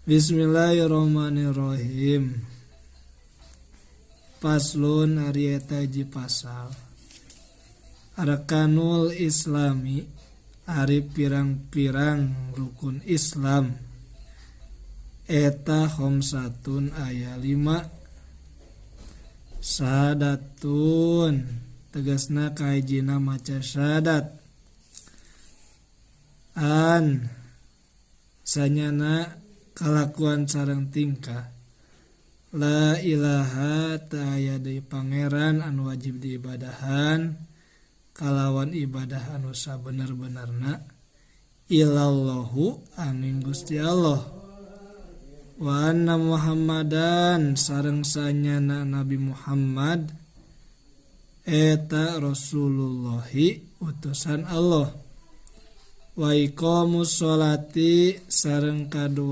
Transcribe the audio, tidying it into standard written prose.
Bismillahirrahmanirrahim. Paslun ari eta hiji pasal. Arkanul Islami ari pirang-pirang rukun Islam. Eta khamsatun aya 5. Syahadatun tegasna kahijina maca syahadat. An sanyana kalakuan sareng tingkah. La ilaha ta'aya deui pangeran anu wajib diibadahan kalawan ibadah anu sabener-benerna illallahu angin Gusti Allah. Wa anna Muhammadan sareng sanyana Nabi Muhammad eta Rasulullahi utusan Allah. Wa iqamus sholati sareng kadua